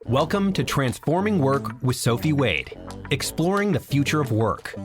Welcome to Transforming Work with Sophie Wade, exploring the future of work.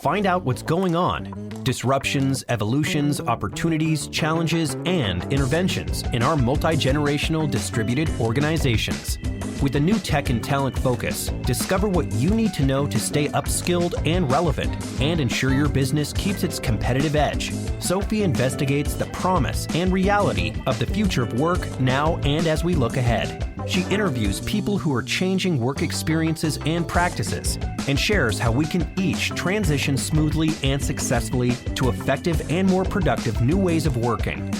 Find out what's going on, disruptions, evolutions, opportunities, challenges, and interventions in our multi-generational distributed organizations. With a new tech and talent focus, discover what you need to know to stay upskilled and relevant and ensure your business keeps its competitive edge. Sophie investigates the promise and reality of the future of work now and as we look ahead. She interviews people who are changing work experiences and practices and shares how we can each transition smoothly and successfully to effective and more productive new ways of working.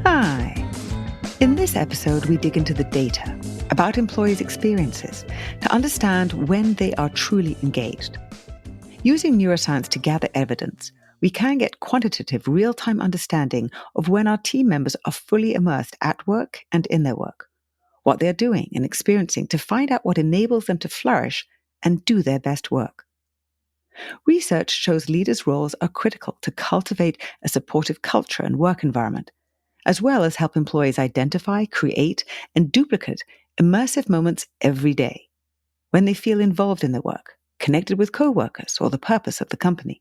Hi. In this episode, we dig into the data about employees' experiences to understand when they are truly engaged. Using neuroscience to gather evidence, we can get quantitative real-time understanding of when our team members are fully immersed at work and in their work, what they're doing and experiencing to find out what enables them to flourish and do their best work. Research shows leaders' roles are critical to cultivate a supportive culture and work environment, as well as help employees identify, create, and duplicate immersive moments every day when they feel involved in their work, connected with co-workers or the purpose of the company.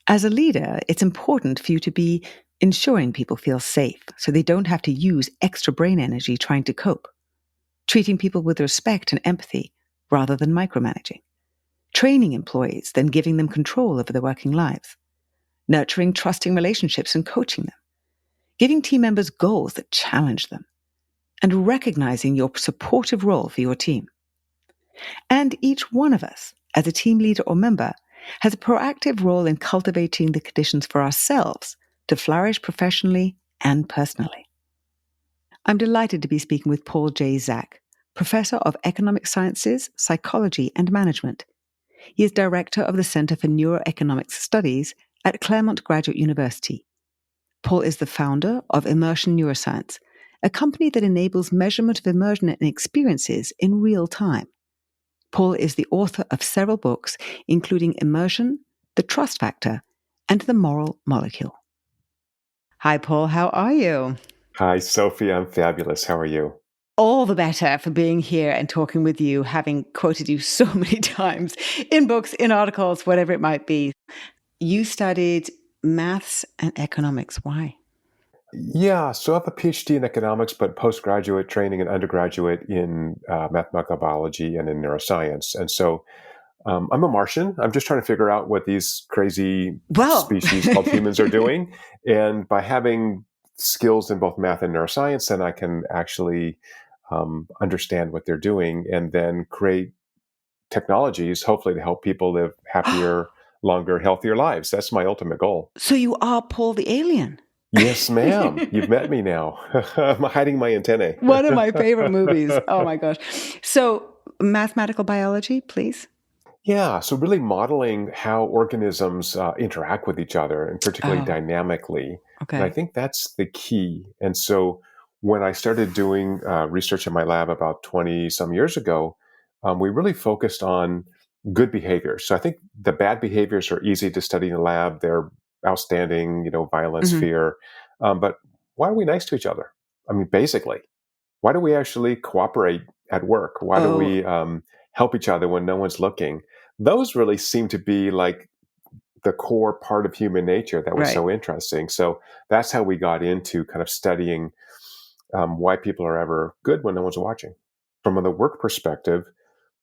As a leader, it's important for you to be ensuring people feel safe so they don't have to use extra brain energy trying to cope, treating people with respect and empathy rather than micromanaging, training employees then giving them control over their working lives, nurturing trusting relationships and coaching them, giving team members goals that challenge them, and recognizing your supportive role for your team. And each one of us, as a team leader or member, has a proactive role in cultivating the conditions for ourselves to flourish professionally and personally. I'm delighted to be speaking with Paul J. Zak, Professor of Economic Sciences, Psychology, and Management. He is Director of the Center for Neuroeconomics Studies at Claremont Graduate University. Paul is the founder of Immersion Neuroscience, a company that enables measurement of immersion and experiences in real time. Paul is the author of several books, including Immersion, The Trust Factor, and The Moral Molecule. Hi, Paul. How are you? Hi, Sophie. I'm fabulous. How are you? All the better for being here and talking with you, having quoted you so many times in books, in articles, whatever it might be. You studied maths and economics. Why? Yeah, so I have a PhD in economics, but postgraduate training and undergraduate in mathematical biology and in neuroscience. And so I'm a Martian. I'm just trying to figure out what these crazy species called humans are doing. And by having skills in both math and neuroscience, then I can actually understand what they're doing and then create technologies, hopefully to help people live happier, longer, healthier lives. That's my ultimate goal. So you are Paul the alien. Yes, ma'am. You've met me now. I'm hiding my antennae. One of my favorite movies. Oh, my gosh. So mathematical biology, please. Yeah, so really modeling how organisms interact with each other, and particularly dynamically. Okay. And I think that's the key. And so when I started doing research in my lab about 20 some years ago, we really focused on good behaviors. So I think the bad behaviors are easy to study in the lab. They're outstanding, violence, fear. But why are we nice to each other? I mean, basically, why do we actually cooperate at work? Why do we help each other when no one's looking? Those really seem to be like the core part of human nature that was so interesting. So that's how we got into kind of studying why people are ever good when no one's watching. From the work perspective,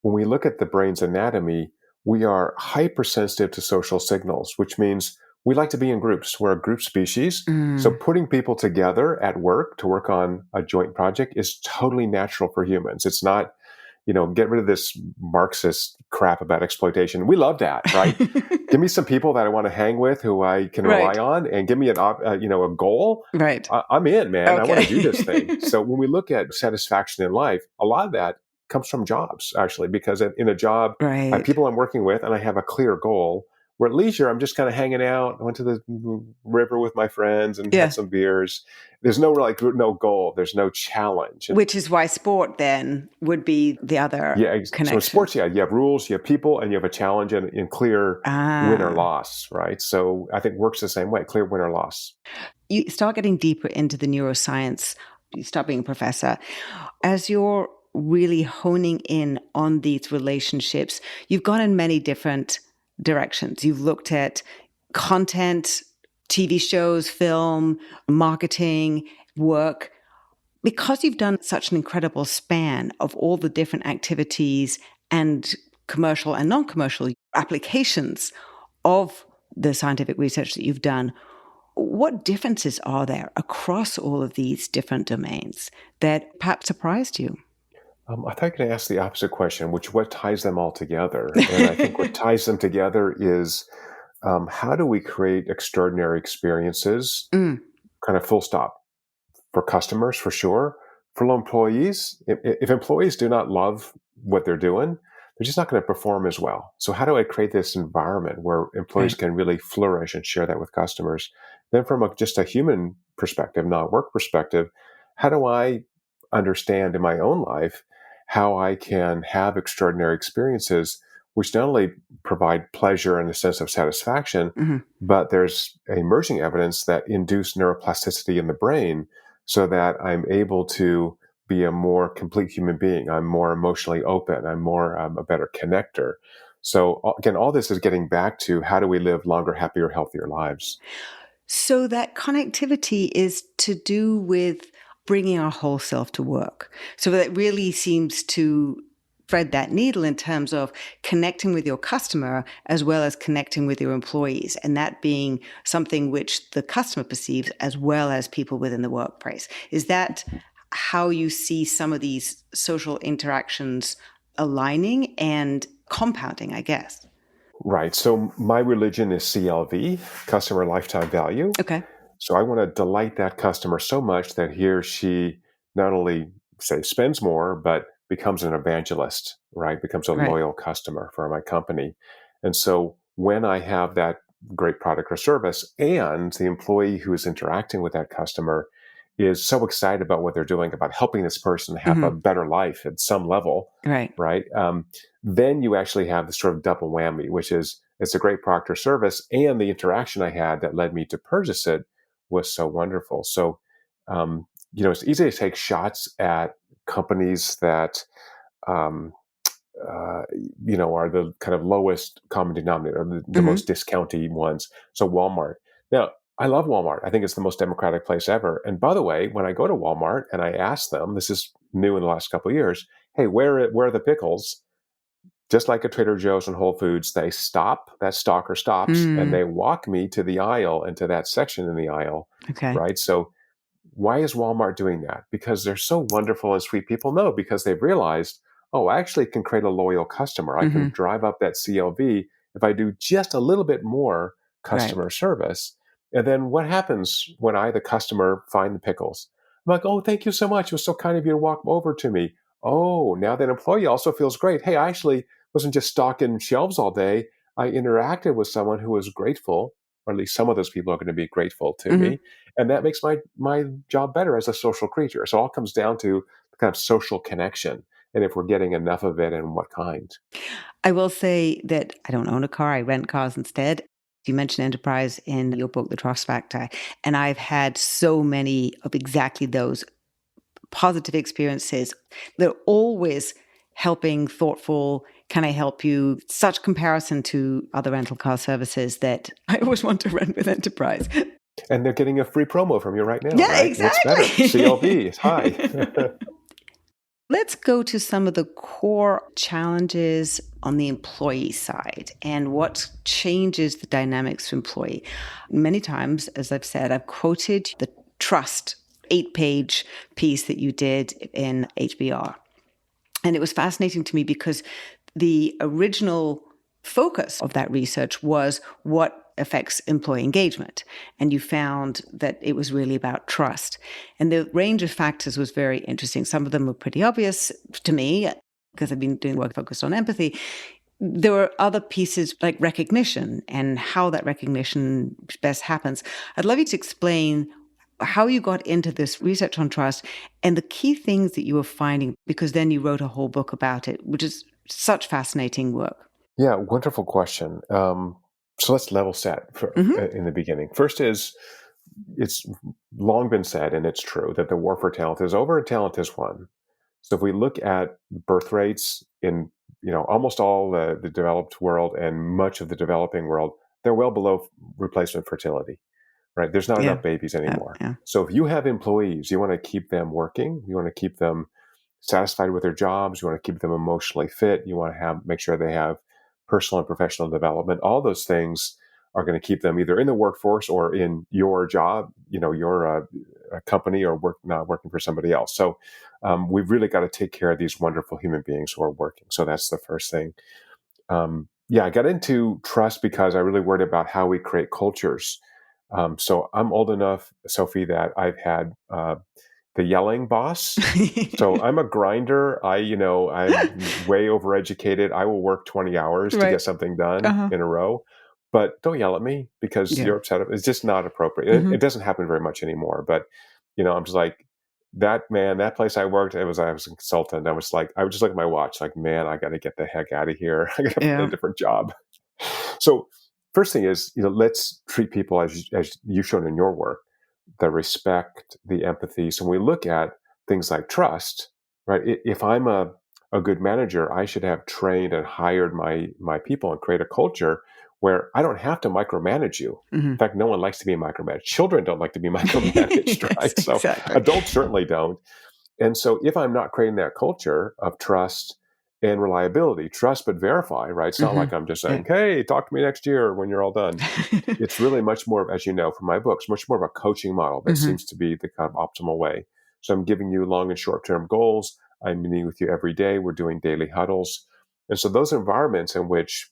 when we look at the brain's anatomy, we are hypersensitive to social signals, which means we like to be in groups. We're a group species. So putting people together at work to work on a joint project is totally natural for humans. It's not, get rid of this Marxist crap about exploitation. We love that, right? Give me some people that I want to hang with, who I can rely on, and give me a goal. Right. I'm in, man. Okay. I want to do this thing. So when we look at satisfaction in life, a lot of that comes from jobs, actually, because in a job, I have people I'm working with, and I have a clear goal. Where at leisure, I'm just kind of hanging out. I went to the river with my friends and had some beers. There's no goal. There's no challenge. Which is why sport then would be the other connection. So in sports, you have rules, you have people, and you have a challenge and clear win or loss, right? So I think work's the same way, clear win or loss. You start getting deeper into the neuroscience. You start being a professor. As you're really honing in on these relationships, you've gone in many different directions. You've looked at content, TV shows, film, marketing, work. Because you've done such an incredible span of all the different activities and commercial and non-commercial applications of the scientific research that you've done, what differences are there across all of these different domains that perhaps surprised you? I thought you were going to ask the opposite question, which what ties them all together? And I think what ties them together is how do we create extraordinary experiences, Mm, kind of full stop, for customers, for sure. For employees, if employees do not love what they're doing, they're just not going to perform as well. So how do I create this environment where employees right. can really flourish and share that with customers? Then from just a human perspective, not work perspective, how do I understand in my own life how I can have extraordinary experiences which not only provide pleasure and a sense of satisfaction, Hmm. but there's emerging evidence that induce neuroplasticity in the brain so that I'm able to be a more complete human being. I'm more emotionally open. I'm more a better connector. So again, all this is getting back to how do we live longer, happier, healthier lives? So that connectivity is to do with bringing our whole self to work. So that really seems to thread that needle in terms of connecting with your customer as well as connecting with your employees, and that being something which the customer perceives as well as people within the workplace. Is that how you see some of these social interactions aligning and compounding, I guess? Right. So my religion is CLV, customer lifetime value. Okay. So I want to delight that customer so much that he or she not only say spends more, but becomes an evangelist, right? Becomes a Right. loyal customer for my company. And so when I have that great product or service and the employee who is interacting with that customer is so excited about what they're doing, about helping this person have a Hmm. better life at some level, Right. right? Then you actually have the sort of double whammy, which is it's a great product or service, and the interaction I had that led me to purchase it was so wonderful. So, it's easy to take shots at companies that, um, uh, are the kind of lowest common denominator, or the Hmm. most discounty ones. So, Walmart. Now, I love Walmart. I think it's the most democratic place ever. And by the way, when I go to Walmart and I ask them, this is new in the last couple of years, hey, where are the pickles? Just like at Trader Joe's and Whole Foods, they stop, that stalker stops, and Mm, they walk me to the aisle and to that section in the aisle, okay. right? So why is Walmart doing that? Because they're so wonderful and sweet people? No, because they've realized, oh, I actually can create a loyal customer. I can Hmm. drive up that CLV if I do just a little bit more Right. customer service. And then what happens when I, the customer, find the pickles? I'm like, oh, thank you so much. It was so kind of you to walk over to me. Oh, now that employee also feels great. Hey, I actually wasn't just stocking shelves all day. I interacted with someone who was grateful, or at least some of those people are going to be grateful to Hmm. me, and that makes my job better as a social creature. So it all comes down to the kind of social connection, and if we're getting enough of it, and what kind. I will say that I don't own a car. I rent cars instead. You mentioned enterprise in your book, The Trust Factor, and I've had so many of exactly those positive experiences. They're always helping, thoughtful. Can I help you? Such comparison to other rental car services that I always want to rent with enterprise. And they're getting a free promo from you right now, Yeah, right? What's better? exactly. CLV is high. Let's go to some of the core challenges on the employee side and what changes the dynamics of employee. Many times, as I've said, I've quoted the trust 8-page piece that you did in HBR. And it was fascinating to me because the original focus of that research was what affects employee engagement. And you found that it was really about trust. And the range of factors was very interesting. Some of them were pretty obvious to me because I've been doing work focused on empathy. There were other pieces like recognition and how that recognition best happens. I'd love you to explain how you got into this research on trust and the key things that you were finding, because then you wrote a whole book about it, which is such fascinating work. Yeah, wonderful question. So let's level set Hmm. in the beginning. First is it's long been said, and it's true, that the war for talent is over and talent is won. So if we look at birth rates in almost all the developed world and much of the developing world, they're well below replacement fertility, right? There's not Yeah. enough babies anymore. Yeah. So if you have employees, you want to keep them working, you want to keep them satisfied with their jobs, you want to keep them emotionally fit, you want to make sure they have personal and professional development. All those things are going to keep them either in the workforce or in your job, your a company, or not working for somebody else. So we've really got to take care of these wonderful human beings who are working. So that's the first thing. I got into trust because I really worried about how we create cultures. So I'm old enough, Sophie, that I've had the yelling boss. So I'm a grinder. I'm way overeducated. I will work 20 hours to get something done in a row. But don't yell at me because you're upset. It's just not appropriate. It doesn't happen very much anymore. But, I'm just like, that place I worked, I was a consultant. I was just look at my watch, like, man, I got to get the heck out of here. I got to find a different job. So first thing is, let's treat people as you've shown in your work, the respect, the empathy. So when we look at things like trust, right? If I'm a good manager, I should have trained and hired my people and create a culture where I don't have to micromanage you. In fact, no one likes to be micromanaged. Children don't like to be micromanaged, Yes, right? So exactly. Adults certainly don't. And so if I'm not creating that culture of trust and reliability, trust but verify, right? It's not like I'm just saying, hey, talk to me next year when you're all done. It's really much more, as you know from my books, much more of a coaching model that seems to be the kind of optimal way. So I'm giving you long and short-term goals. I'm meeting with you every day. We're doing daily huddles. And so those environments in which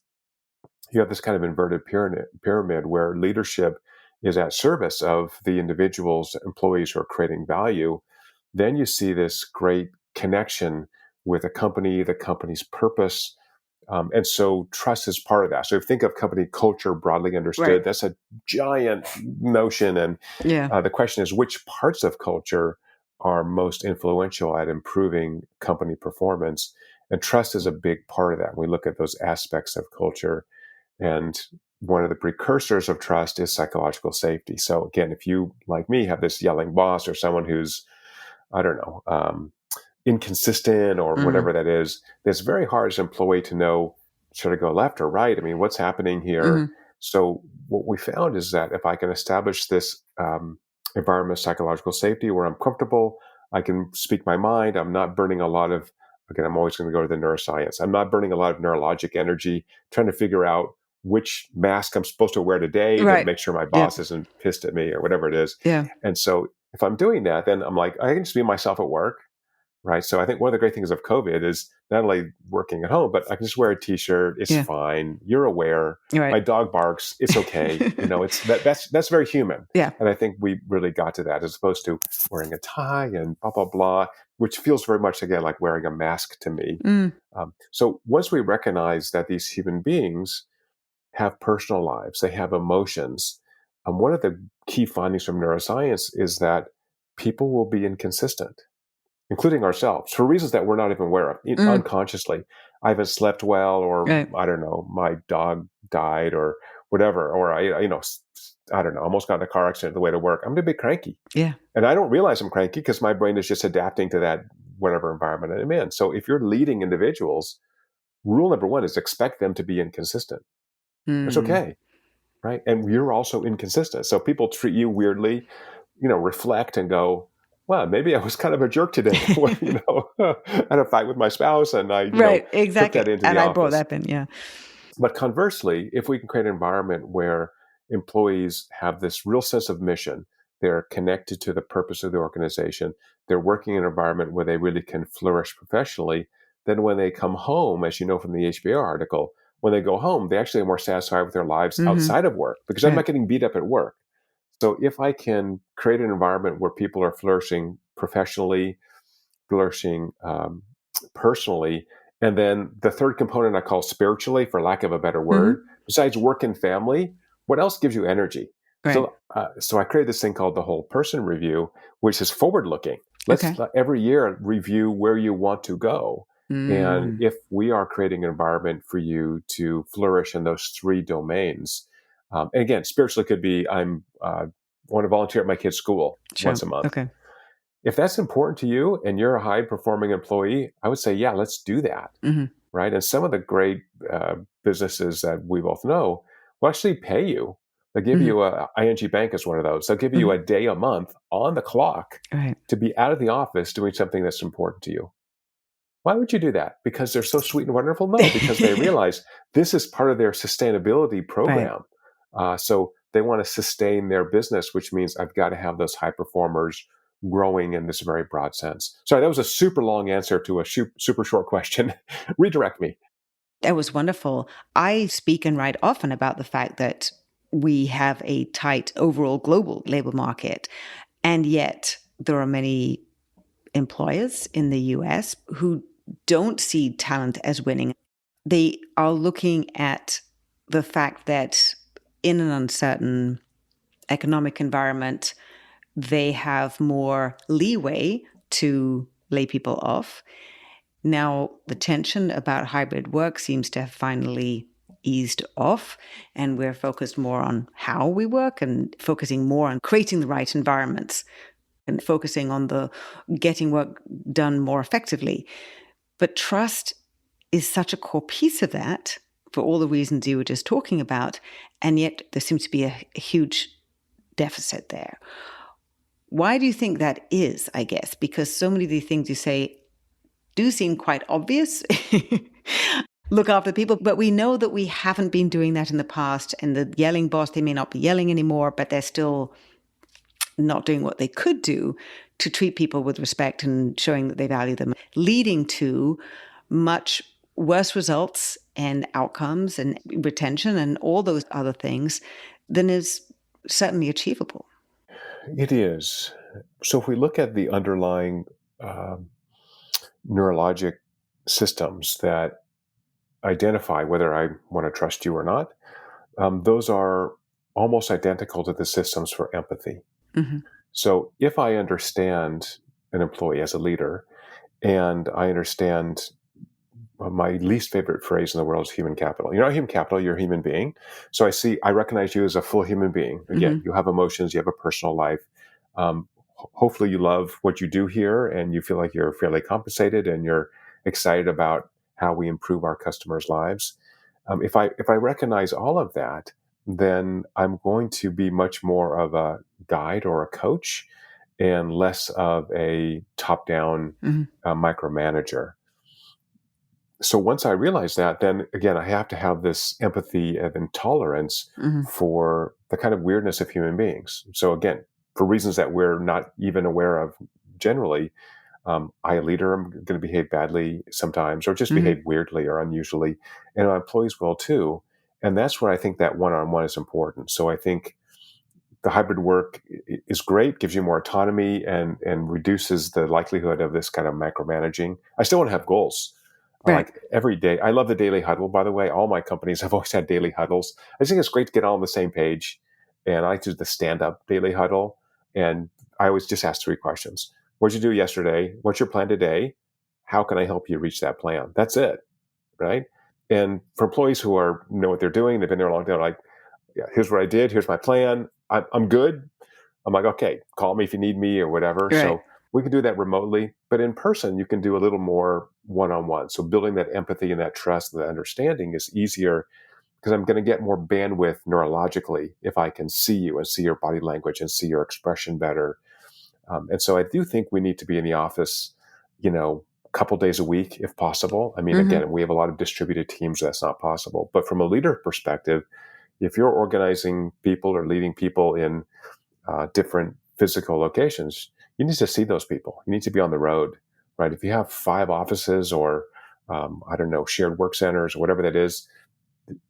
you have this kind of inverted pyramid where leadership is at service of the individuals, employees who are creating value, then you see this great connection with a company, the company's purpose. And so trust is part of that. So if you think of company culture broadly understood, that's a giant notion. And the question is, which parts of culture are most influential at improving company performance? And trust is a big part of that. We look at those aspects of culture. And one of the precursors of trust is psychological safety. So again, if you, like me, have this yelling boss or someone who's, I don't know, inconsistent or whatever that is, it's very hard as an employee to know, should I go left or right? I mean, what's happening here? So what we found is that if I can establish this environment of psychological safety where I'm comfortable, I can speak my mind, I'm not burning a lot of, again, I'm always going to go to the neuroscience, I'm not burning a lot of neurologic energy trying to figure out which mask I'm supposed to wear today to make sure my boss isn't pissed at me or whatever it is. And so if I'm doing that, then I'm like, I can just be myself at work, right? So I think one of the great things of COVID is not only working at home, but I can just wear a t-shirt. It's fine. You're aware. My dog barks. It's okay. It's that's very human. And I think we really got to that as opposed to wearing a tie and blah, blah, blah, which feels very much, again, like wearing a mask to me. So once we recognize that these human beings have personal lives, they have emotions. One of the key findings from neuroscience is that people will be inconsistent, including ourselves, for reasons that we're not even aware of, unconsciously. I haven't slept well, or I don't know, my dog died, or whatever, or I don't know, almost got in a car accident on the way to work. I'm going to be cranky. And I don't realize I'm cranky because my brain is just adapting to that whatever environment I'm in. So if you're leading individuals, rule number one is expect them to be inconsistent. It's okay, right? And you're also inconsistent. So people treat you weirdly, reflect and go, well, maybe I was kind of a jerk today. I had a fight with my spouse and I took that into the office. I brought that in, But conversely, if we can create an environment where employees have this real sense of mission, they're connected to the purpose of the organization, they're working in an environment where they really can flourish professionally, then when they come home, as you know from the HBO article, when they go home, they actually are more satisfied with their lives outside of work because I'm not getting beat up at work. So if I can create an environment where people are flourishing professionally, flourishing personally, and then the third component I call spiritually, for lack of a better word, besides work and family, what else gives you energy? So I created this thing called the Whole Person Review, which is forward-looking. Let's every year review where you want to go. And if we are creating an environment for you to flourish in those three domains, and again, spiritually could be I want to volunteer at my kid's school once a month. If that's important to you and you're a high performing employee, I would say, yeah, let's do that. Mm-hmm. Right. And some of the great businesses that we both know will actually pay you. They'll give Mm-hmm. you ING Bank is one of those. They'll give you a day a month on the clock Right. to be out of the office doing something that's important to you. Why would you do that? Because they're so sweet and wonderful? No, because they realize this is part of their sustainability program. So they want to sustain their business, which means I've got to have those high performers growing in this very broad sense. Sorry, that was a super long answer to a super short question. Redirect me. That was wonderful. I speak and write often about the fact that we have a tight overall global labor market, and yet there are many employers in the US who don't see talent as winning. They are looking at the fact that in an uncertain economic environment, they have more leeway to lay people off. Now, the tension about hybrid work seems to have finally eased off, and we're focused more on how we work and focusing more on creating the right environments and focusing on the getting work done more effectively. But trust is such a core piece of that for all the reasons you were just talking about, and yet there seems to be a huge deficit there. Why do you think that is, I guess? Because so many of the things you say do seem quite obvious. Look after people, but we know that we haven't been doing that in the past, and the yelling boss, they may not be yelling anymore, but they're still not doing what they could do to treat people with respect and showing that they value them, leading to much worse results and outcomes and retention and all those other things than is certainly achievable. It is. So if we look at the underlying neurologic systems that identify whether I want to trust you or not, those are almost identical to the systems for empathy. Mm-hmm. So if I understand an employee as a leader, and I understand my least favorite phrase in the world is human capital. You're not human capital, you're a human being. So I recognize you as a full human being. Again, you have emotions, you have a personal life. Hopefully you love what you do here and you feel like you're fairly compensated and you're excited about how we improve our customers' lives. If I recognize all of that, then I'm going to be much more of a guide or a coach and less of a top-down micromanager. So once I realize that, then again, I have to have this empathy and tolerance for the kind of weirdness of human beings. So again, for reasons that we're not even aware of generally, I, a leader, am going to behave badly sometimes, or just behave weirdly or unusually, and my employees will too. And that's where I think that one-on-one is important. So I think the hybrid work is great, gives you more autonomy and reduces the likelihood of this kind of micromanaging. I still want to have goals. Right. Like every day. I love the daily huddle, by the way. All my companies have always had daily huddles. I think it's great to get all on the same page. And I like to do the stand-up daily huddle. And I always just ask 3 questions. What did you do yesterday? What's your plan today? How can I help you reach that plan? That's it, right? And for employees who know what they're doing, they've been there a long time, they're like, yeah, here's what I did. Here's my plan. I'm good. I'm like, okay, call me if you need me or whatever. Right. So we can do that remotely, but in person, you can do a little more one-on-one. So building that empathy and that trust and that understanding is easier because I'm going to get more bandwidth neurologically if I can see you and see your body language and see your expression better. And so I do think we need to be in the office, a couple days a week if possible. I mean, again, we have a lot of distributed teams, so that's not possible. But from a leader perspective, if you're organizing people or leading people in different physical locations, you need to see those people. You need to be on the road, right? If you have 5 offices or, shared work centers or whatever that is,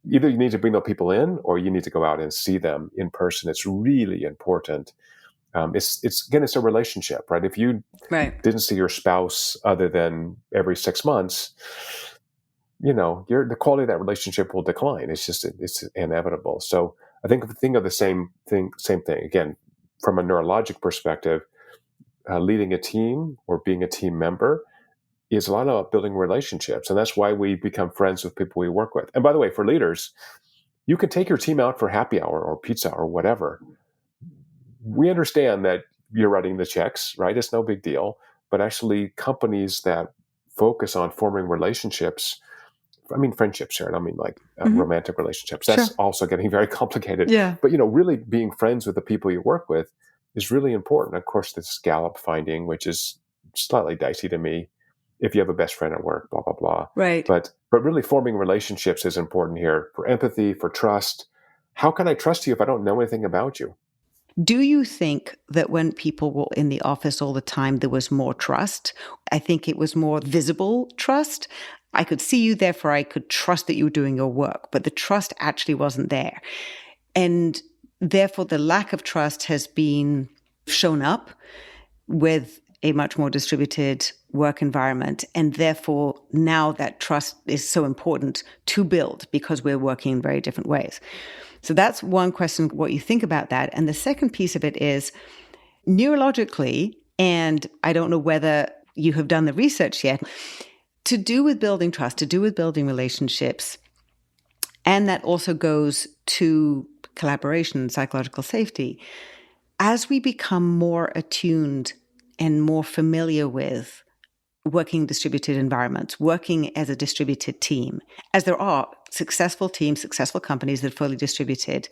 either you need to bring those people in or you need to go out and see them in person. It's really important. It's a relationship, right? If you didn't see your spouse other than every 6 months, the quality of that relationship will decline. It's inevitable. So I think of the same thing again, from a neurologic perspective, leading a team or being a team member is a lot about building relationships. And that's why we become friends with people we work with. And by the way, for leaders, you can take your team out for happy hour or pizza or whatever. We understand that you're writing the checks, right? It's no big deal. But actually, companies that focus on forming relationships, I mean friendships here, I don't mean like romantic relationships. That's Sure. also getting very complicated. Yeah. But, really being friends with the people you work with is really important. Of course, this Gallup finding, which is slightly dicey to me, if you have a best friend at work, blah, blah, blah. Right. But really forming relationships is important here for empathy, for trust. How can I trust you if I don't know anything about you? Do you think that when people were in the office all the time, there was more trust? I think it was more visible trust. I could see you, therefore I could trust that you were doing your work, but the trust actually wasn't there. And therefore, the lack of trust has been shown up with a much more distributed work environment. And therefore, now that trust is so important to build because we're working in very different ways. So that's one question, what you think about that. And the second piece of it is neurologically, and I don't know whether you have done the research yet, to do with building trust, to do with building relationships. And that also goes to collaboration, psychological safety. As we become more attuned and more familiar with working in distributed environments, working as a distributed team, as there are successful teams, successful companies that are fully distributed,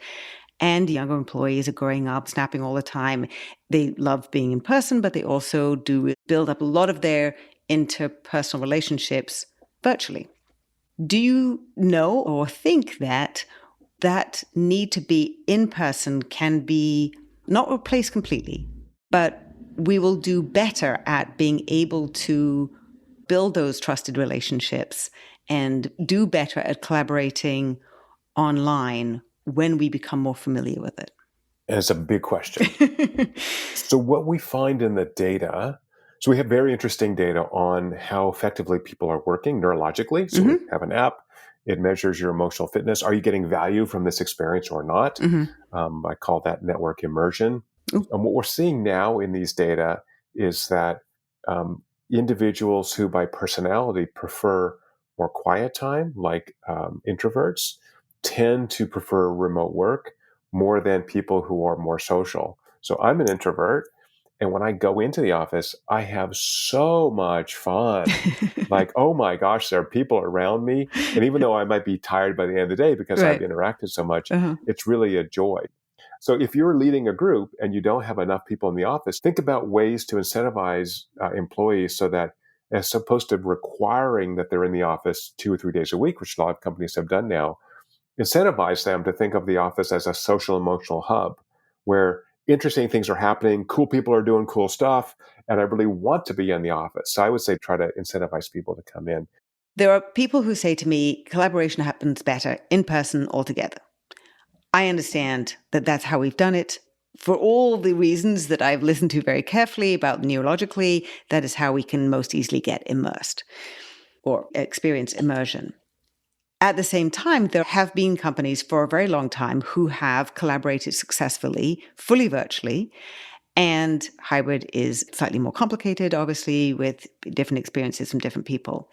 and younger employees are growing up, snapping all the time. They love being in person, but they also do build up a lot of their interpersonal relationships virtually. Do you know or think that that need to be in person can be not replaced completely, but we will do better at being able to build those trusted relationships and do better at collaborating online when we become more familiar with it? And it's a big question. So what we find in the data, so we have very interesting data on how effectively people are working neurologically. So we have an app. It measures your emotional fitness. Are you getting value from this experience or not? I call that network immersion. And what we're seeing now in these data is that individuals who by personality prefer more quiet time, like introverts, tend to prefer remote work more than people who are more social. So I'm an introvert. And when I go into the office, I have so much fun. Like, oh my gosh, there are people around me. And even though I might be tired by the end of the day because I've interacted so much, it's really a joy. So if you're leading a group and you don't have enough people in the office, think about ways to incentivize employees so that, as opposed to requiring that they're in the office 2 or 3 days a week, which a lot of companies have done now, incentivize them to think of the office as a social emotional hub where interesting things are happening, cool people are doing cool stuff, and I really want to be in the office. So I would say try to incentivize people to come in. There are people who say to me, collaboration happens better in person altogether. I understand that that's how we've done it. For all the reasons that I've listened to very carefully about neurologically, that is how we can most easily get immersed or experience immersion. At the same time, there have been companies for a very long time who have collaborated successfully, fully virtually, and hybrid is slightly more complicated, obviously, with different experiences from different people.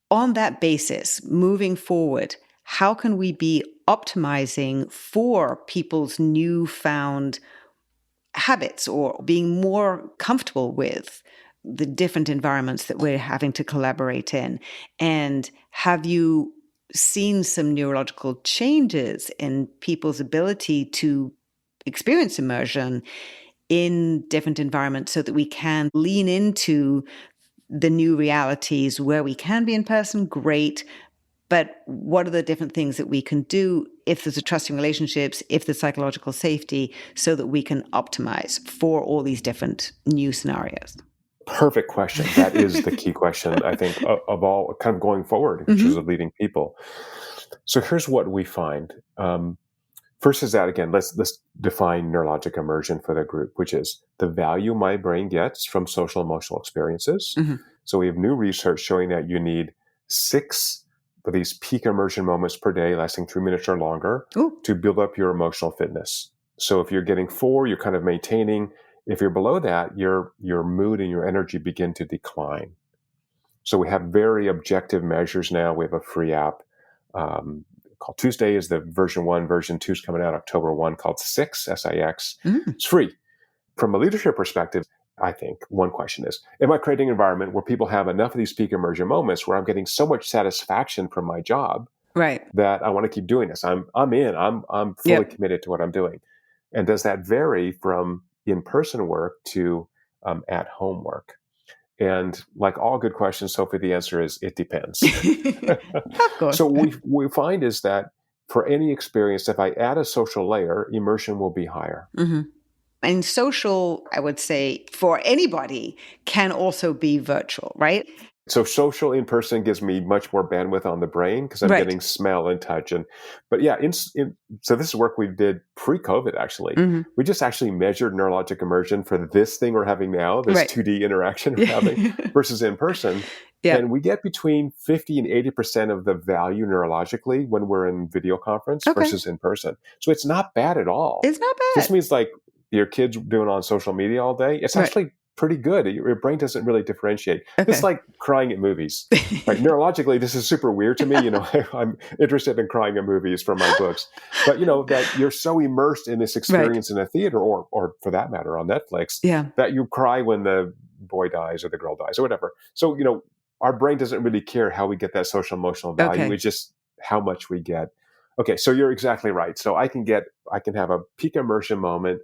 On that basis, moving forward, how can we be optimizing for people's newfound habits or being more comfortable with the different environments that we're having to collaborate in? And have you seen some neurological changes in people's ability to experience immersion in different environments so that we can lean into the new realities where we can be in person? Great. But what are the different things that we can do if there's a trusting relationships, if there's psychological safety, so that we can optimize for all these different new scenarios? Perfect question. That is the key question, I think, of all kind of going forward in terms of leading people. So here's what we find. First is that, again, let's define neurologic immersion for the group, which is the value my brain gets from social emotional experiences. So we have new research showing that you need 6 of these peak immersion moments per day, lasting 3 minutes or longer, to build up your emotional fitness. So if you're getting 4, you're kind of maintaining. If you're below that, your mood and your energy begin to decline. So we have very objective measures now. We have a free app called Tuesday is the version 1. Version 2 is coming out October 1 called SIX, S-I-X. It's free. From a leadership perspective, I think one question is, am I creating an environment where people have enough of these peak immersion moments where I'm getting so much satisfaction from my job Right. that I want to keep doing this? I'm in. I'm fully Yep. committed to what I'm doing. And does that vary from in-person work to at-home work? And like all good questions, Sophie, the answer is it depends. Of course. So what we find is that for any experience, if I add a social layer, immersion will be higher. Mm-hmm. And social, I would say, for anybody can also be virtual, right? So social in person gives me much more bandwidth on the brain because I'm Right. getting smell and touch. But yeah, so this is work we did pre-COVID, actually. Mm-hmm. We just actually measured neurologic immersion for this thing we're having now, this Right. 2D interaction we're having versus in person. Yeah. And we get between 50 and 80% of the value neurologically when we're in video conference Okay. versus in person. So it's not bad at all. It's not bad. This means like your kids doing on social media all day. It's Right. actually pretty good. Your brain doesn't really differentiate. Okay. It's like crying at movies. Right? Neurologically, this is super weird to me. I'm interested in crying at movies from my books. But, that you're so immersed in this experience in a theater or for that matter, on Netflix, Yeah. that you cry when the boy dies or the girl dies or whatever. So, our brain doesn't really care how we get that social emotional value. Okay. It's just how much we get. Okay, so you're exactly right. So I can have a peak immersion moment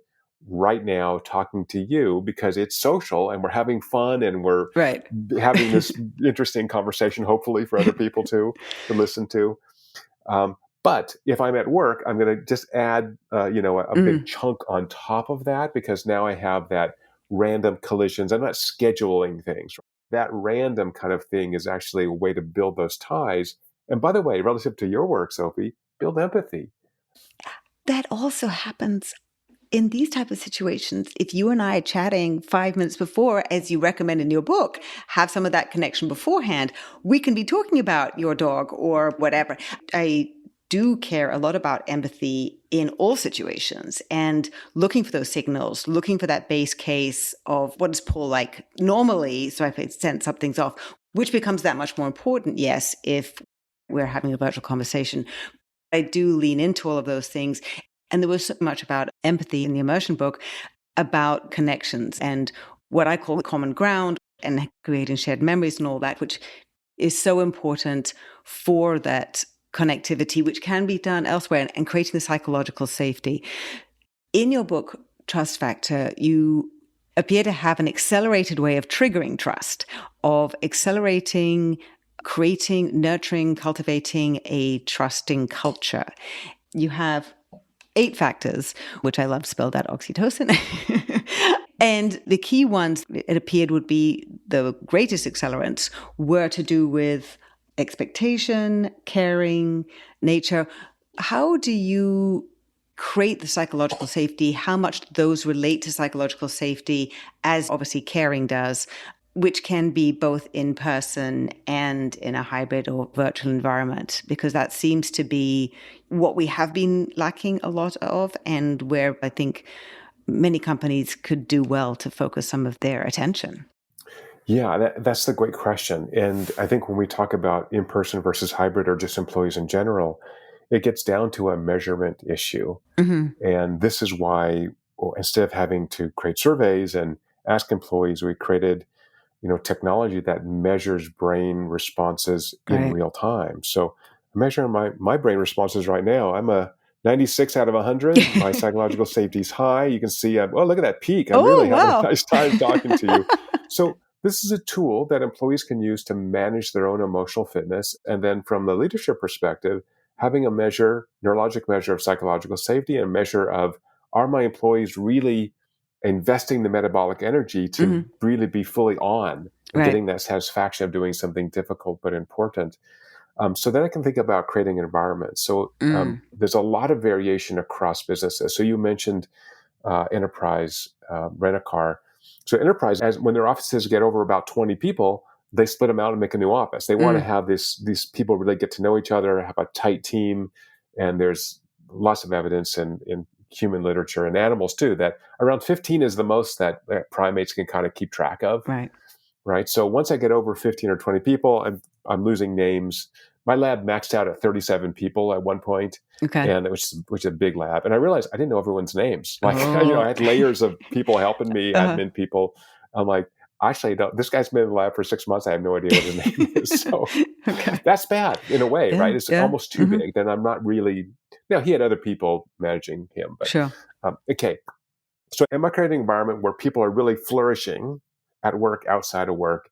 right now talking to you because it's social and we're having fun and we're Right. having this interesting conversation, hopefully for other people to listen to. But if I'm at work, I'm going to just add, a big chunk on top of that because now I have that random collisions. I'm not scheduling things. That random kind of thing is actually a way to build those ties. And by the way, relative to your work, Sophie, build empathy. That also happens in these type of situations. If you and I are chatting 5 minutes before, as you recommend in your book, have some of that connection beforehand, we can be talking about your dog or whatever. I do care a lot about empathy in all situations and looking for those signals, looking for that base case of what is Paul like normally, so if I sense something's off, which becomes that much more important, yes, if we're having a virtual conversation. I do lean into all of those things. And there was so much about empathy in the immersion book, about connections and what I call the common ground and creating shared memories and all that, which is so important for that connectivity, which can be done elsewhere, and creating the psychological safety. In your book, Trust Factor, you appear to have an accelerated way of triggering trust, of accelerating, creating, nurturing, cultivating a trusting culture. You have 8 factors, which I love spelled out oxytocin. And the key ones, it appeared, would be the greatest accelerants were to do with expectation, caring, nature. How do you create the psychological safety? How much do those relate to psychological safety, as obviously caring does, which can be both in person and in a hybrid or virtual environment? Because that seems to be what we have been lacking a lot of, and where I think many companies could do well to focus some of their attention. Yeah, that's the great question. And I think when we talk about in-person versus hybrid or just employees in general, it gets down to a measurement issue. Mm-hmm. And this is why, instead of having to create surveys and ask employees, we created technology that measures brain responses in real time. So I'm measuring my brain responses right now. I'm a 96 out of 100. My psychological safety is high. You can see, look at that peak. I'm really having a nice time talking to you. So this is a tool that employees can use to manage their own emotional fitness. And then from the leadership perspective, having a neurologic measure of psychological safety, and a measure of, are my employees really investing the metabolic energy to really be fully on and getting that satisfaction of doing something difficult but important. So then I can think about creating an environment. So there's a lot of variation across businesses. So you mentioned enterprise, rent-a-car. So enterprise, when their offices get over about 20 people, they split them out and make a new office. They want to have these people really get to know each other, have a tight team. And there's lots of evidence in human literature and animals too, that around 15 is the most that primates can kind of keep track of. Right. right? So once I get over 15 or 20 people, I'm losing names. My lab maxed out at 37 people at one point, Okay. and which is a big lab. And I realized I didn't know everyone's names. Like, Oh. I had layers of people helping me, Uh-huh. admin people. I'm like, actually, this guy's been in the lab for 6 months. I have no idea what his name is. So Okay. that's bad in a way, Yeah, right? It's yeah. almost too Mhm. big. Then I'm not really. Now he had other people managing him, but Sure. okay. So am I creating an environment where people are really flourishing at work, outside of work?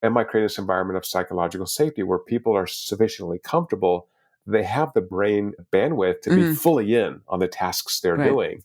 Am I creating this environment of psychological safety where people are sufficiently comfortable? They have the brain bandwidth to be Mhm. fully in on the tasks they're Right. doing.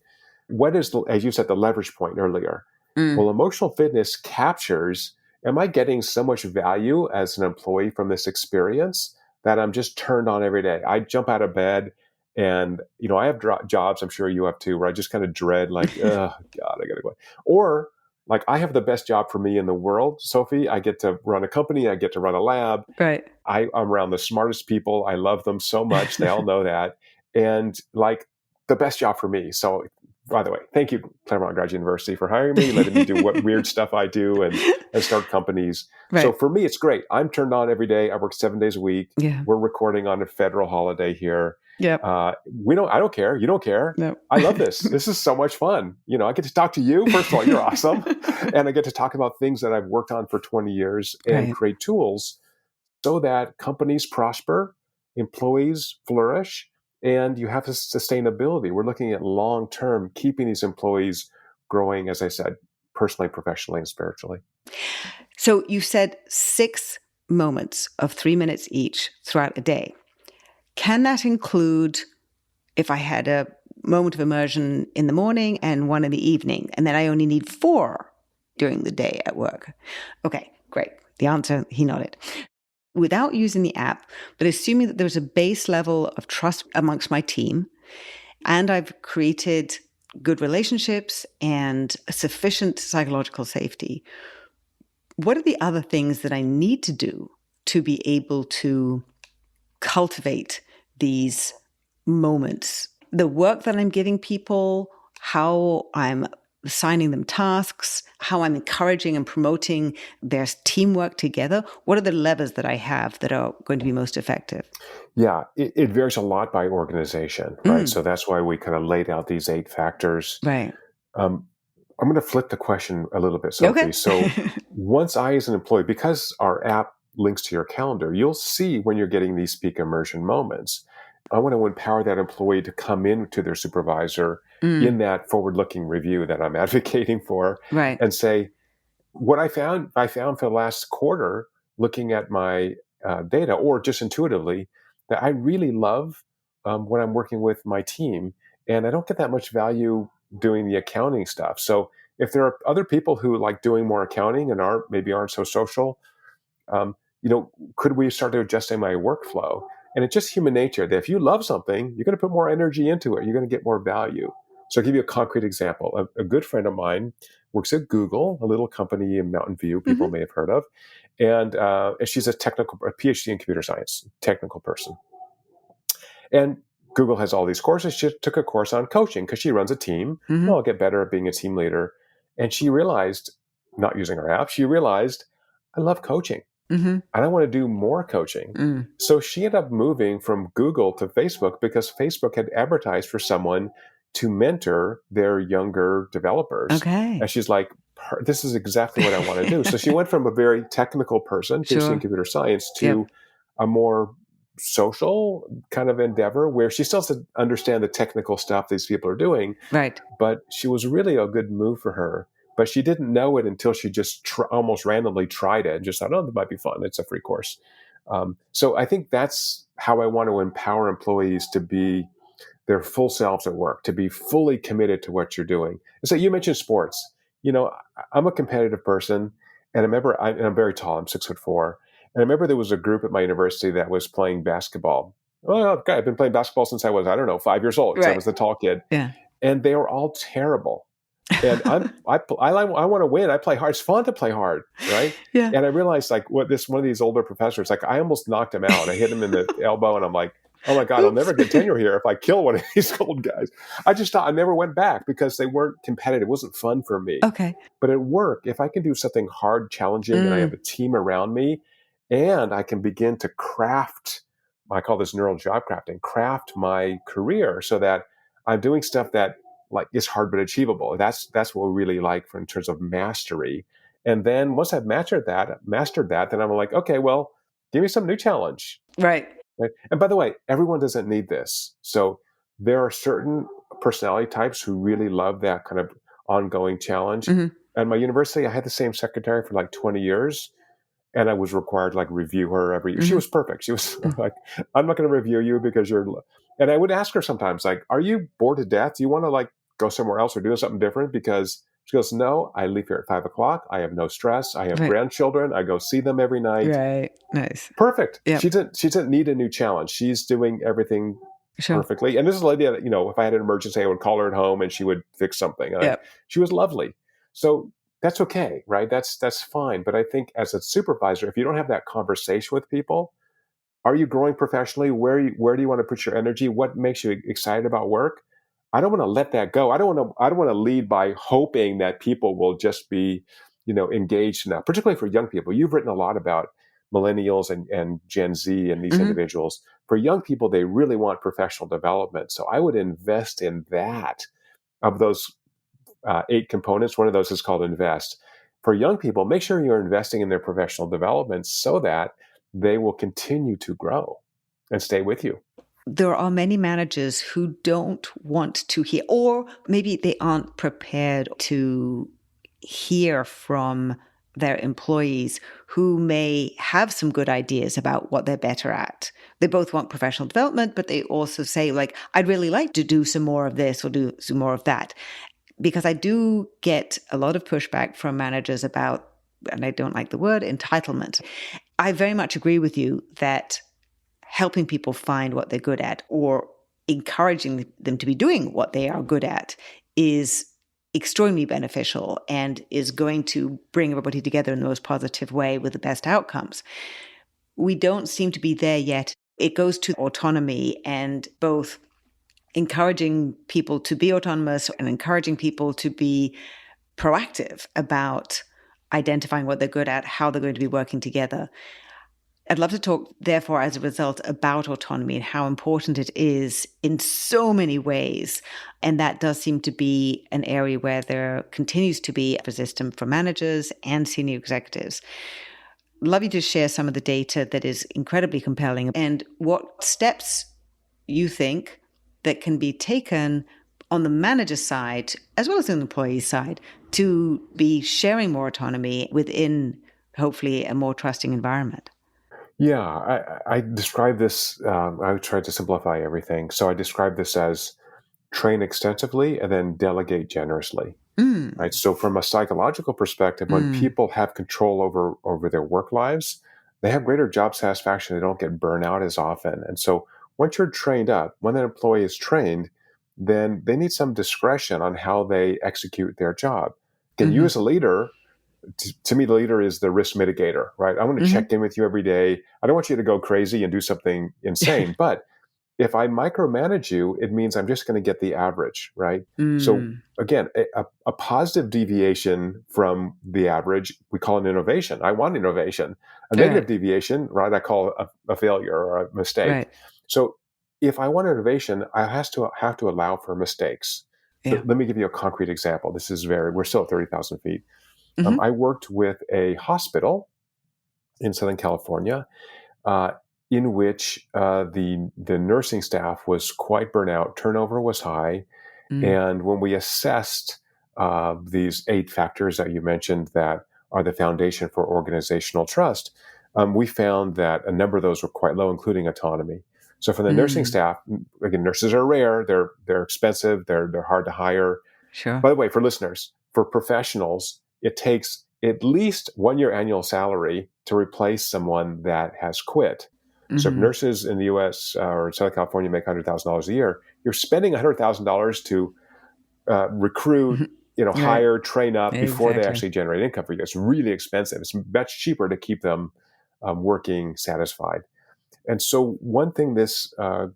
What is, as you said, the leverage point earlier? Mm. Well, emotional fitness captures, am I getting so much value as an employee from this experience that I'm just turned on every day? I jump out of bed and, I have jobs, I'm sure you have too, where I just kind of dread like, oh God, I got to go. Or like I have the best job for me in the world, Sophie. I get to run a company. I get to run a lab. Right. I'm around the smartest people. I love them so much. They all know that. And like the best job for me. So by the way, thank you, Claremont Graduate University, for hiring me, letting me do what weird stuff I do and start companies. Right. So for me, it's great. I'm turned on every day. I work 7 days a week. Yeah. We're recording on a federal holiday here. Yep. I don't care. You don't care. No. I love this. This is so much fun. I get to talk to you. First of all, you're awesome. And I get to talk about things that I've worked on for 20 years and Right. create tools so that companies prosper, employees flourish, and you have this sustainability. We're looking at long-term, keeping these employees growing, as I said, personally, professionally, and spiritually. So you said 6 moments of 3 minutes each throughout a day. Can that include if I had a moment of immersion in the morning and one in the evening, and then I only need 4 during the day at work? Okay, great. The answer, he nodded. Without using the app, but assuming that there's a base level of trust amongst my team, and I've created good relationships and sufficient psychological safety, what are the other things that I need to do to be able to cultivate these moments? The work that I'm giving people, how I'm assigning them tasks, how I'm encouraging and promoting their teamwork together. What are the levers that I have that are going to be most effective? Yeah, it varies a lot by organization, right? So that's why we kind of laid out these 8 factors. Right. I'm going to flip the question a little bit, Sophie. Okay. So once I, as an employee, because our app links to your calendar, you'll see when you're getting these peak immersion moments. I want to empower that employee to come in to their supervisor in that forward-looking review that I'm advocating for, Right. and say, what I found for the last quarter, looking at my data, or just intuitively, that I really love when I'm working with my team, and I don't get that much value doing the accounting stuff. So if there are other people who like doing more accounting and aren't so social, could we start to adjusting my workflow? And it's just human nature that if you love something, you're going to put more energy into it. You're going to get more value. So I'll give you a concrete example. A good friend of mine works at Google, a little company in Mountain View, people may have heard of. And she's a PhD in computer science, technical person. And Google has all these courses. She took a course on coaching because she runs a team. Well, I'll get better at being a team leader. And she realized, not using our app, she realized, I love coaching. And I want to do more coaching. So she ended up moving from Google to Facebook because Facebook had advertised for someone to mentor their younger developers. Okay. And she's like, this is exactly what I want to do. So she went from a very technical person, PhD in computer science, to a more social kind of endeavor where she still has to understand the technical stuff these people are doing. Right. But she was really a good move for her. But she didn't know it until she just almost randomly tried it and just thought, oh, that might be fun. It's a free course. So I think that's how I want to empower employees to be their full selves at work, to be fully committed to what you're doing. And so you mentioned sports. I'm a competitive person, and I remember I'm very tall. I'm 6'4", and I remember there was a group at my university that was playing basketball. Well, okay, I've been playing basketball since I was, 5 years old. Because I was the tall kid. Yeah. And they were all terrible. And I want to win. I play hard. It's fun to play hard, right? Yeah. And I realized one of these older professors, I almost knocked him out. I hit him in the elbow, and I'm like, oh my God, I'll Oops. never get tenure here if I kill one of these old guys. I just thought I never went back because they weren't competitive. It wasn't fun for me. Okay. But at work, if I can do something hard, challenging, and I have a team around me, and I can begin to craft, I call this neural job crafting, craft my career so that I'm doing stuff that like is hard but achievable. That's what we really like in terms of mastery. And then once I've mastered that, then I'm like, okay, well, give me some new challenge. Right. Right? And by the way, everyone doesn't need this. So there are certain personality types who really love that kind of ongoing challenge. At my university, I had the same secretary for like 20 years, and I was required to like review her every year. She was perfect. She was like, I'm not going to review you because you're, and I would ask her sometimes, like, are you bored to death? Do you want to like go somewhere else or do something different? Because she goes, no, I leave here at 5:00. I have no stress. I have Right. grandchildren. I go see them every night. Right. Nice. Perfect. Yep. She doesn't need a new challenge. She's doing everything Sure. perfectly. And this is a lady that, if I had an emergency, I would call her at home and she would fix something. Yep. She was lovely. So that's okay, right? That's fine. But I think as a supervisor, if you don't have that conversation with people, are you growing professionally? Where do you want to put your energy? What makes you excited about work? I don't want to let that go. I don't want to lead by hoping that people will just be, engaged enough, particularly for young people. You've written a lot about millennials and Gen Z and these individuals. For young people, they really want professional development. So I would invest in that. Of those 8 components, one of those is called invest. For young people, make sure you're investing in their professional development so that they will continue to grow and stay with you. There are many managers who don't want to hear, or maybe they aren't prepared to hear from their employees who may have some good ideas about what they're better at. They both want professional development, but they also say, like, I'd really like to do some more of this or do some more of that. Because I do get a lot of pushback from managers about, and I don't like the word, entitlement. I very much agree with you that helping people find what they're good at or encouraging them to be doing what they are good at is extremely beneficial and is going to bring everybody together in the most positive way with the best outcomes. We don't seem to be there yet. It goes to autonomy and both encouraging people to be autonomous and encouraging people to be proactive about identifying what they're good at, how they're going to be working together. I'd love to talk, therefore, as a result, about autonomy and how important it is in so many ways. And that does seem to be an area where there continues to be resistance from managers and senior executives. I'd love you to share some of the data that is incredibly compelling and what steps you think that can be taken on the manager side, as well as on the employee side, to be sharing more autonomy within, hopefully, a more trusting environment. Yeah, I describe this, I tried to simplify everything. So I describe this as train extensively and then delegate generously. Right. So from a psychological perspective, when people have control over their work lives, they have greater job satisfaction. They don't get burnout as often. And so once you're trained up, when an employee is trained, then they need some discretion on how they execute their job. Again, you as a leader, to me, the leader is the risk mitigator, right? I want to check in with you every day. I don't want you to go crazy and do something insane, but if I micromanage you, it means I'm just going to get the average, right? So again, a positive deviation from the average, we call it innovation. I want innovation. A negative deviation, right, I call a failure or a mistake. Right. So if I want innovation, I have to allow for mistakes. So let me give you a concrete example. We're still at 30,000 feet. I worked with a hospital in Southern California, in which the nursing staff was quite burnt out, turnover was high, and when we assessed these 8 factors that you mentioned that are the foundation for organizational trust, we found that a number of those were quite low, including autonomy. So for the nursing staff, again, nurses are rare, they're expensive, they're hard to hire. Sure. By the way, for listeners, for professionals, it takes at least 1 year annual salary to replace someone that has quit. So if nurses in the U.S. Or Southern California make $100,000 a year, you're spending $100,000 to recruit, hire, train up before they actually generate income for you. It's really expensive. It's much cheaper to keep them working satisfied. And so one thing this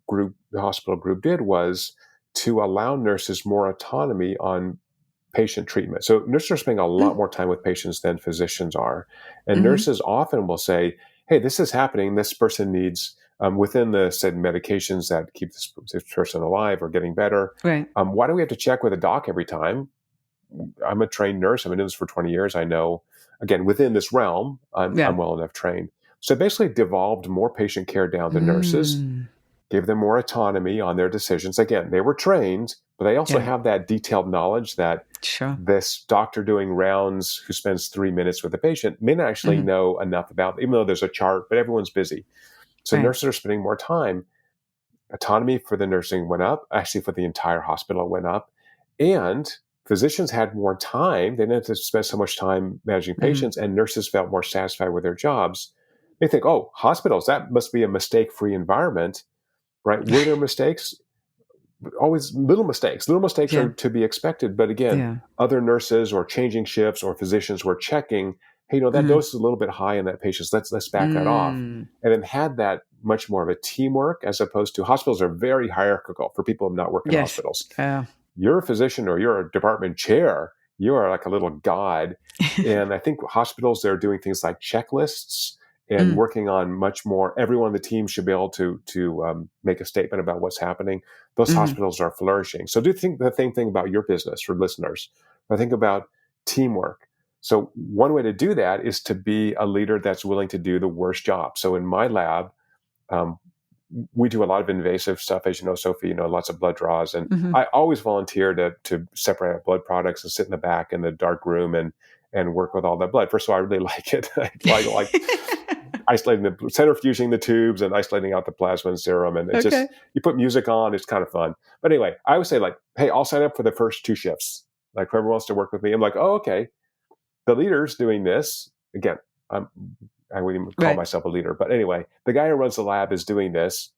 group, the hospital group, did was to allow nurses more autonomy on patient treatment. So nurses are spending a lot more time with patients than physicians are. And Mm-hmm. nurses often will say, hey, this is happening. This person needs, within the said medications that keep this person alive or getting better. Right. Why do we have to check with a doc every time? I'm a trained nurse. I've been doing this for 20 years. I know, again, within this realm, I'm well enough trained. So basically devolved more patient care down to nurses, gave them more autonomy on their decisions. Again, they were trained, but they also have that detailed knowledge that this doctor doing rounds who spends 3 minutes with a patient may not actually know enough about, even though there's a chart, but everyone's busy. So nurses are spending more time. Autonomy for the nursing went up, actually for the entire hospital went up. And physicians had more time. They didn't have to spend so much time managing patients, and nurses felt more satisfied with their jobs. They think, oh, hospitals, that must be a mistake-free environment, right? Were there mistakes? Always little mistakes. Little mistakes are to be expected. But again, other nurses or changing shifts or physicians were checking, hey, that dose is a little bit high in that patient. Let's back that off. And then had that much more of a teamwork, as opposed to hospitals are very hierarchical for people who not work in hospitals. You're a physician or you're a department chair. You are like a little god. And I think hospitals, they're doing things like checklists and working on much more. Everyone on the team should be able to make a statement about what's happening. Those hospitals are flourishing. So do think the same thing about your business for listeners. I think about teamwork. So one way to do that is to be a leader that's willing to do the worst job. So in my lab, we do a lot of invasive stuff, as you know, Sophie, lots of blood draws. And I always volunteer to separate out blood products and sit in the back in the dark room and work with all that blood. First of all, I really like it. I like isolating centrifuging the tubes and isolating out the plasma and serum. And it's just, you put music on, it's kind of fun. But anyway, I would say hey, I'll sign up for the first 2 shifts. Like whoever wants to work with me. I'm like, oh, okay. The leader's doing this. Again, I wouldn't even call myself a leader. But anyway, the guy who runs the lab is doing this.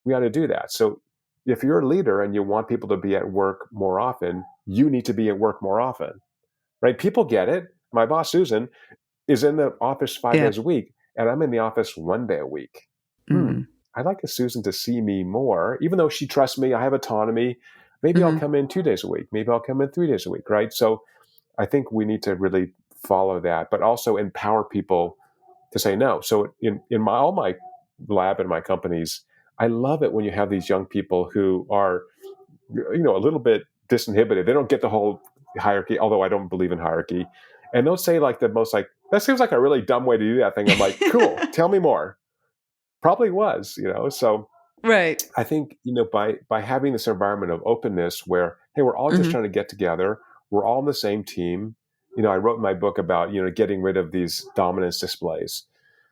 We ought to do that. So if you're a leader and you want people to be at work more often, you need to be at work more often, right? People get it. My boss, Susan, is in the office 5 days a week, and I'm in the office 1 day a week. I'd like Susan to see me more, even though she trusts me. I have autonomy. Maybe I'll come in 2 days a week. Maybe I'll come in 3 days a week, right? So I think we need to really follow that, but also empower people to say no. So in all my lab and my companies, I love it when you have these young people who are, a little bit disinhibited. They don't get the whole hierarchy, although I don't believe in hierarchy. And they'll say the most that seems like a really dumb way to do that thing. I'm like, cool, tell me more. Probably was, so. Right. I think, by having this environment of openness where, hey, we're all just trying to get together. We're all on the same team. I wrote in my book about, getting rid of these dominance displays.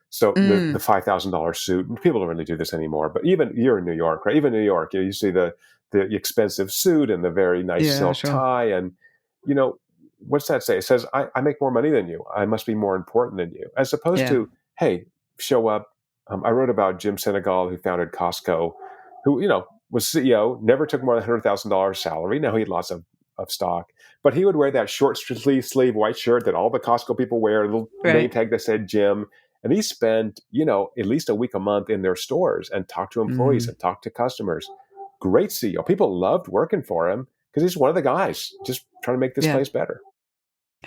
So the $5,000 suit, and people don't really do this anymore, but even you're in New York, right? Even in New York, you see the expensive suit and the very nice silk tie. And, what's that say? It says, I make more money than you. I must be more important than you. As opposed to, hey, show up. I wrote about Jim Senegal, who founded Costco, who, was CEO, never took more than $100,000 salary. Now he had lots of stock, but he would wear that short sleeve white shirt that all the Costco people wear, a little name tag that said Jim. And he spent, at least a week a month in their stores and talked to employees and talked to customers. Great CEO. People loved working for him because he's one of the guys just trying to make this place better.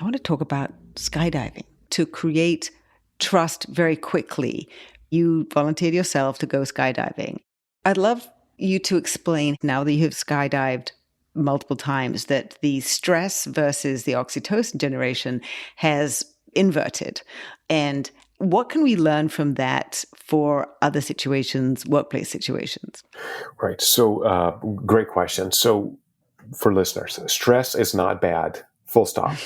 I want to talk about skydiving. To create trust very quickly, you volunteered yourself to go skydiving. I'd love you to explain, now that you have skydived multiple times, that the stress versus the oxytocin generation has inverted. And what can we learn from that for other situations, workplace situations? Right. So great question. So for listeners, stress is not bad, full stop.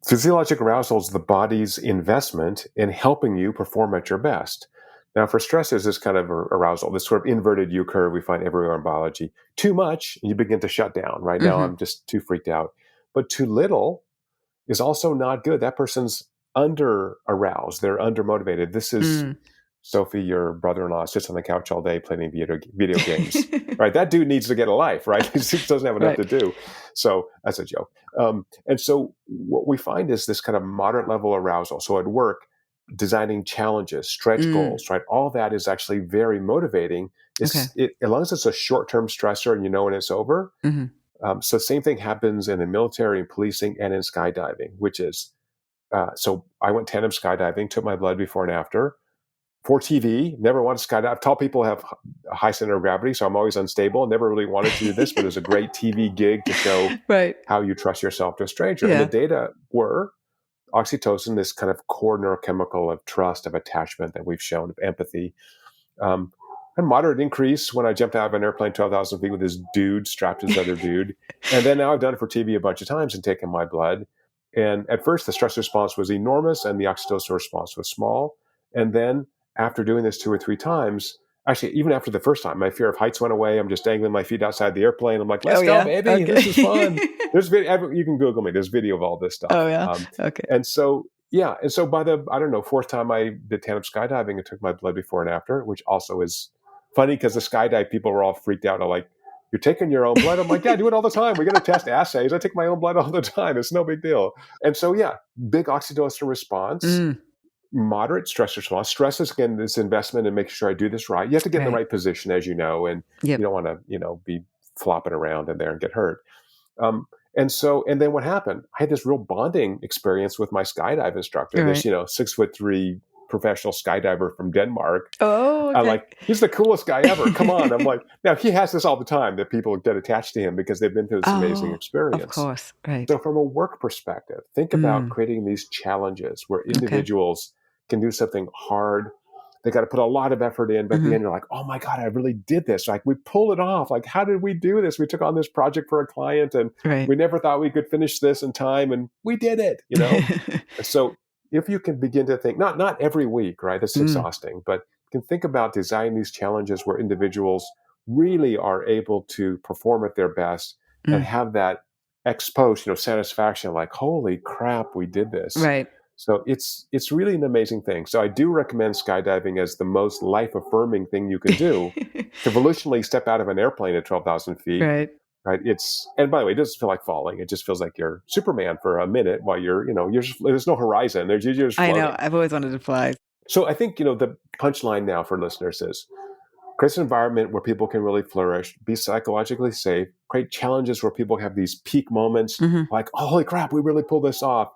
Physiologic arousal is the body's investment in helping you perform at your best. Now, for stress, is this kind of arousal, this sort of inverted U curve we find everywhere in biology. Too much, you begin to shut down. Right now, I'm just too freaked out. But too little is also not good. That person's under aroused. They're under motivated. This is Sophie, your brother-in-law, sits on the couch all day playing video games. Right? That dude needs to get a life. Right? He just doesn't have enough to do. So that's a joke. And so what we find is this kind of moderate level arousal. So at work, designing challenges, stretch goals, right? All that is actually very motivating. Okay. As long as it's a short-term stressor and you know when it's over. So same thing happens in the military and policing and in skydiving, which is, so I went tandem skydiving, took my blood before and after. For TV, never wanted to skydive. Tall people have a high center of gravity, so I'm always unstable. Never really wanted to do this, but it was a great TV gig to show Right. how you trust yourself to a stranger. Yeah. And the data were oxytocin, this kind of core neurochemical of trust, of attachment that we've shown, of empathy. A moderate increase when I jumped out of an airplane 12,000 feet with this dude strapped to this other dude. And then now I've done it for TV a bunch of times and taken my blood. And at first, the stress response was enormous and the oxytocin response was small. And then after doing this 2 or 3 times, actually, even after the first time, my fear of heights went away. I'm just dangling my feet outside the airplane. I'm like, let's go, baby. Okay. This is fun. There's video. You can Google me. There's video of all this stuff. Oh, yeah. Okay. And so, yeah. And so by the, I don't know, 4th time I did tandem skydiving and took my blood before and after, which also is funny because the skydive people were all freaked out. They're like, you're taking your own blood? I'm like, yeah, I do it all the time. We got to test assays. I take my own blood all the time. It's no big deal. And so, yeah, big oxytocin response. Moderate stress response. Stress is, again, this investment in making sure I do this right. You have to get in the right position, as you know, and you don't want to, be flopping around in there and get hurt. And then what happened? I had this real bonding experience with my skydive instructor, this, 6'3" professional skydiver from Denmark. Oh, okay. I'm like, he's the coolest guy ever. Come on. I'm like, now he has this all the time that people get attached to him because they've been through this amazing experience. Of course. Right. So from a work perspective, think about creating these challenges where individuals can do something hard. They got to put a lot of effort in, but at the end, you're like, oh my God, I really did this. Like, we pulled it off. Like, how did we do this? We took on this project for a client and we never thought we could finish this in time, and we did it, So if you can begin to think, not every week, right? That's exhausting, but you can think about designing these challenges where individuals really are able to perform at their best and have that ex post, satisfaction, like, holy crap, we did this. Right. So it's really an amazing thing. So I do recommend skydiving as the most life-affirming thing you can do to volitionally step out of an airplane at 12,000 feet. Right. And by the way, it doesn't feel like falling. It just feels like you're Superman for a minute while you're there's no horizon. You're just floating. I know. I've always wanted to fly. So I think, the punchline now for listeners is create an environment where people can really flourish, be psychologically safe, create challenges where people have these peak moments like, oh, holy crap, we really pulled this off.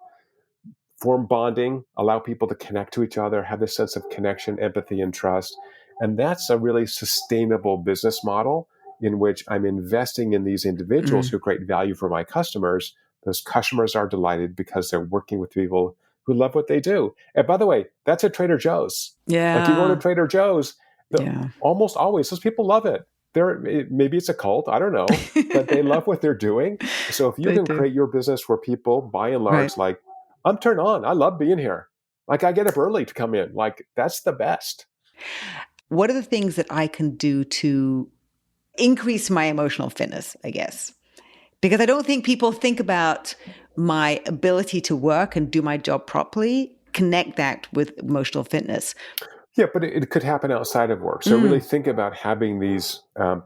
Form bonding, allow people to connect to each other, have this sense of connection, empathy, and trust. And that's a really sustainable business model in which I'm investing in these individuals who create value for my customers. Those customers are delighted because they're working with people who love what they do. And by the way, that's at Trader Joe's. Yeah. Like, you go to Trader Joe's, almost always, those people love it. Maybe it's a cult, I don't know, but they love what they're doing. So if you can create your business where people, by and large, like, I'm turned on. I love being here. Like, I get up early to come in. Like, that's the best. What are the things that I can do to increase my emotional fitness, I guess? Because I don't think people think about my ability to work and do my job properly, connect that with emotional fitness. Yeah, but it could happen outside of work. So really think about having these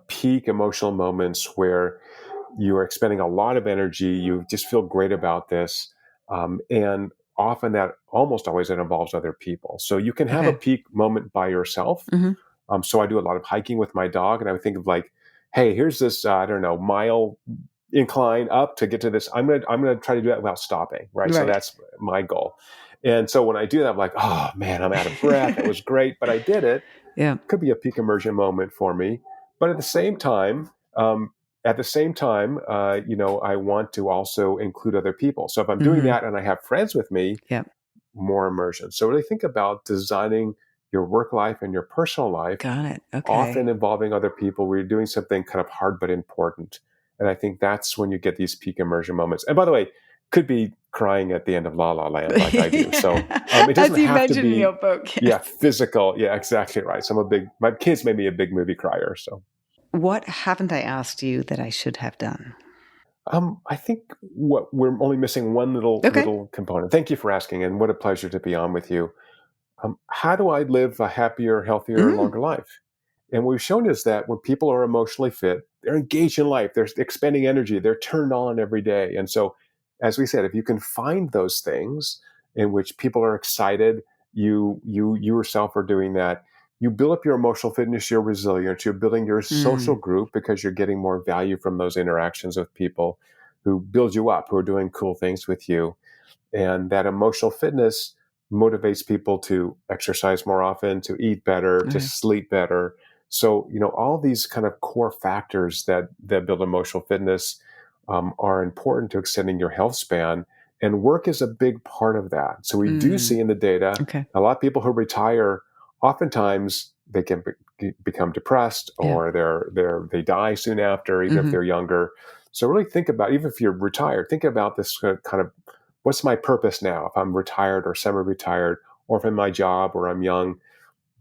peak emotional moments where you are expending a lot of energy. You just feel great about this. And often almost always it involves other people. So you can have a peak moment by yourself. So I do a lot of hiking with my dog, and I would think of like, hey, here's this, mile incline up to get to this. I'm gonna try to do that without stopping, right? So that's my goal. And so when I do that, I'm like, oh man, I'm out of breath. It was great, but I did it. Yeah. Could be a peak immersion moment for me. But at the same time, I want to also include other people. So if I'm doing that and I have friends with me, more immersion. So really think about designing your work life and your personal life. Got it. Okay. Often involving other people where you're doing something kind of hard but important. And I think that's when you get these peak immersion moments. And by the way, could be crying at the end of La La Land like I do. So it doesn't As you have to mentioned be in your book. physical. Yeah, exactly right. So my kids made me a big movie crier. So what haven't I asked you that I should have done? I think we're only missing one little component. Thank you for asking, and what a pleasure to be on with you. How do I live a happier, healthier, longer life? And what we've shown is that when people are emotionally fit, they're engaged in life, they're expending energy, they're turned on every day. And so, as we said, if you can find those things in which people are excited you yourself are doing that. You build up your emotional fitness, your resilience, you're building your social group because you're getting more value from those interactions with people who build you up, who are doing cool things with you. And that emotional fitness motivates people to exercise more often, to eat better, to sleep better. So, all these kind of core factors that build emotional fitness are important to extending your health span. And work is a big part of that. So we do see in the data, a lot of people who retire, oftentimes they can become depressed or they die soon after, even if they're younger. So really think about, even if you're retired, think about this kind of, what's my purpose now? If I'm retired or semi-retired, or if I'm in my job or I'm young,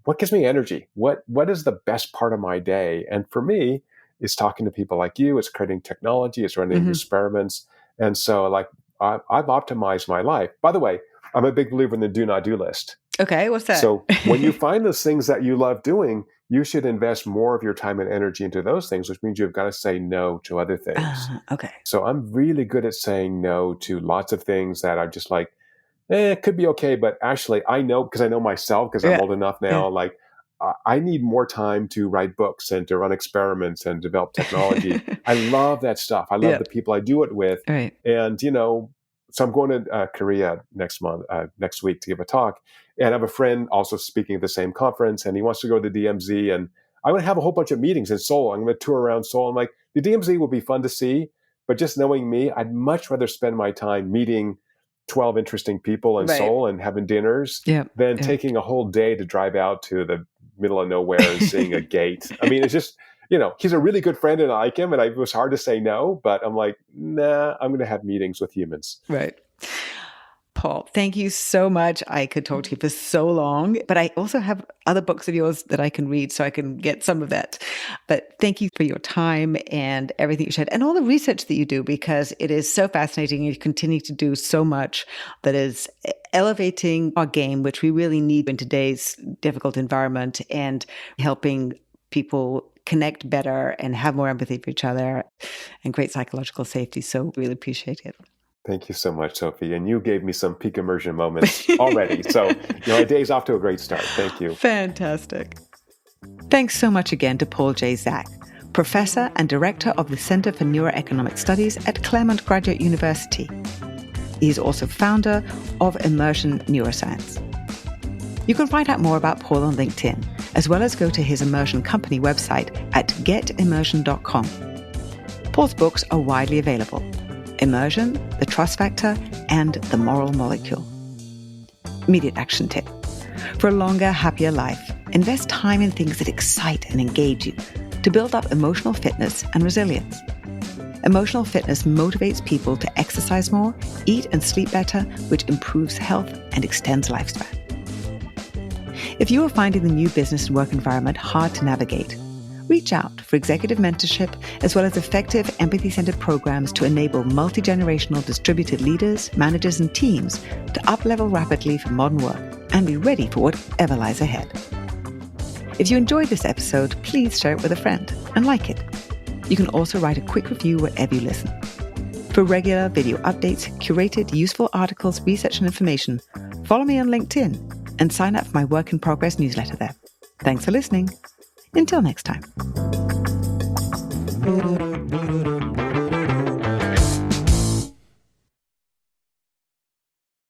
what gives me energy? What is the best part of my day? And for me, it's talking to people like you, it's creating technology, it's running experiments. And so I've optimized my life. By the way, I'm a big believer in the do not do list. Okay, what's that? So when you find those things that you love doing, you should invest more of your time and energy into those things, which means you've got to say no to other things. Okay. So I'm really good at saying no to lots of things that I'm just like, it could be okay. But actually, I know, because I know myself, because I'm old enough now, I need more time to write books and to run experiments and develop technology. I love that stuff. I love the people I do it with. Right. And, so I'm going to Korea next week to give a talk. And I have a friend also speaking at the same conference, and he wants to go to the DMZ. And I'm going to have a whole bunch of meetings in Seoul. I'm going to tour around Seoul. I'm like, the DMZ will be fun to see, but just knowing me, I'd much rather spend my time meeting 12 interesting people in Seoul and having dinners than taking a whole day to drive out to the middle of nowhere and seeing a gate. I mean, it's just, he's a really good friend and I like him, and it was hard to say no, but I'm like, nah, I'm going to have meetings with humans. Right. Paul, thank you so much. I could talk to you for so long, but I also have other books of yours that I can read so I can get some of that. But thank you for your time and everything you shared and all the research that you do, because it is so fascinating. You continue to do so much that is elevating our game, which we really need in today's difficult environment, and helping people connect better and have more empathy for each other and great psychological safety. So really appreciate it. Thank you so much, Sophie. And you gave me some peak immersion moments already. So, my day's off to a great start. Thank you. Fantastic. Thanks so much again to Paul J. Zak, Professor and Director of the Center for Neuroeconomics Studies at Claremont Graduate University. He is also founder of Immersion Neuroscience. You can find out more about Paul on LinkedIn, as well as go to his immersion company website at getimmersion.com. Paul's books are widely available: Immersion, The Trust Factor, and The Moral Molecule. Immediate action tip. For a longer, happier life, invest time in things that excite and engage you to build up emotional fitness and resilience. Emotional fitness motivates people to exercise more, eat and sleep better, which improves health and extends lifespan. If you are finding the new business and work environment hard to navigate, reach out for executive mentorship as well as effective empathy-centered programs to enable multi-generational distributed leaders, managers, and teams to up-level rapidly for modern work and be ready for whatever lies ahead. If you enjoyed this episode, please share it with a friend and like it. You can also write a quick review wherever you listen. For regular video updates, curated, useful articles, research, and information, follow me on LinkedIn and sign up for my Work in Progress newsletter there. Thanks for listening. Until next time.